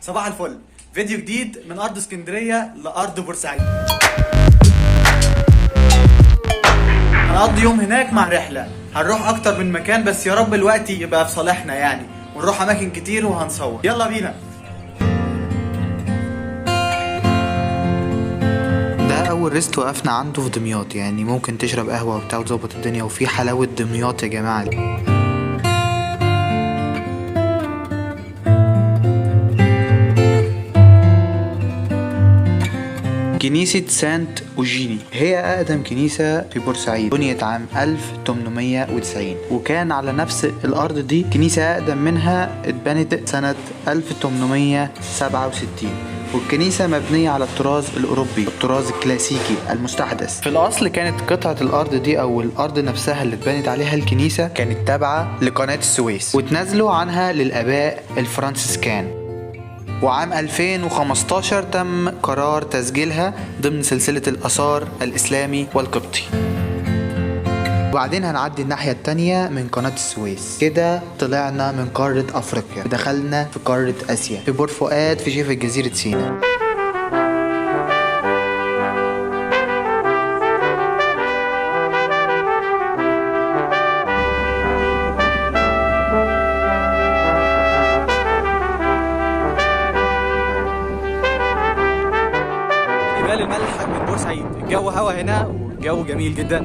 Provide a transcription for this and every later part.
صباح الفل. فيديو جديد من ارض اسكندريه لارض بورسعيد. هنقضي يوم هناك مع رحله، هنروح اكتر من مكان، بس يا رب الوقت يبقى في صالحنا يعني، ونروح اماكن كتير وهنصور. يلا بينا. ده اول ريست وقفنا عنده في دمياط، يعني ممكن تشرب قهوه وبتاع وتظبط الدنيا، وفي حلاوه دمياط يا جماعه. كنيسة سانت أوجيني هي أقدم كنيسة في بورسعيد، بنيت عام 1890، وكان على نفس الأرض دي كنيسة أقدم منها اتبنت سنة 1867، والكنيسة مبنية على الطراز الأوروبي، الطراز الكلاسيكي المستحدث. في الأصل كانت قطعة الأرض دي أو الأرض نفسها اللي اتبنت عليها الكنيسة كانت تابعة لقناة السويس، وتنازلوا عنها للآباء الفرنسيسكان. وعام 2015 تم قرار تسجيلها ضمن سلسلة الآثار الإسلامي والقبطي. وبعدين هنعدي الناحية التانية من قناة السويس، كده طلعنا من قارة أفريقيا ودخلنا في قارة آسيا، في بور فؤاد في شبه جزيرة سيناء. جبال الملح من بورسعيد، الجو هوا هنا والجو جميل جدا.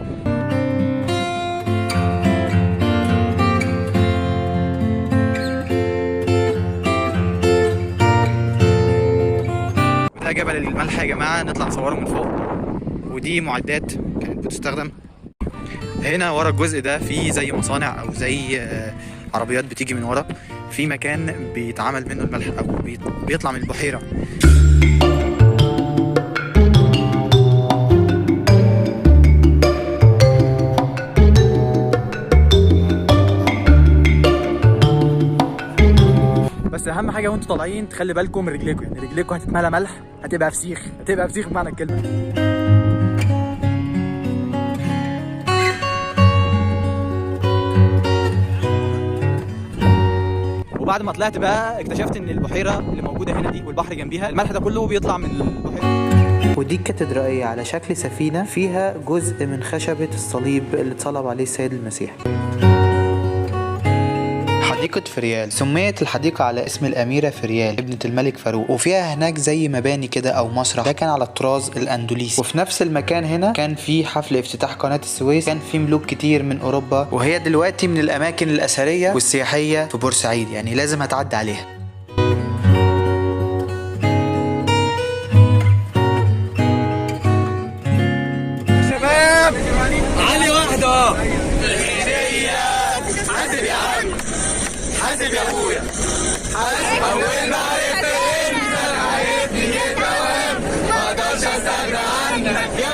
ده جبل الملح يا جماعه، نطلع نصوره من فوق، ودي معدات كانت بتستخدم. هنا ورا الجزء ده في زي مصانع او زي عربيات بتيجي من ورا، في مكان بيتعمل منه الملح او بيطلع من البحيره. بس اهم حاجه وانتوا طالعين تخلي بالكم من رجليكم، يعني رجليكم هتتملى ملح، هتبقى فسيخ، هتبقى فسيخ بمعنى الكلمه. وبعد ما طلعت بقى اكتشفت ان البحيره اللي موجوده هنا دي والبحر جنبيها، الملح ده كله بيطلع من البحيره. ودي الكاتدرائيه على شكل سفينه فيها جزء من خشبه الصليب اللي اتصلب عليه السيد المسيح. حديقة فريال سميت الحديقة على اسم الأميرة فريال ابنة الملك فاروق، وفيها هناك زي مباني كده أو مسرح، ده كان على الطراز الأندلسي. وفي نفس المكان هنا كان في حفل افتتاح قناة السويس، كان في ملوك كتير من أوروبا، وهي دلوقتي من الأماكن الأثرية والسياحية في بورسعيد، يعني لازم هتعدي عليها. شباب علي واحدة. حاسب يا عم، حاسب يا ابويا، حاسب. اول ما عرفت انت عرفتني الدوام، ما اقدرش استغنى عنك يا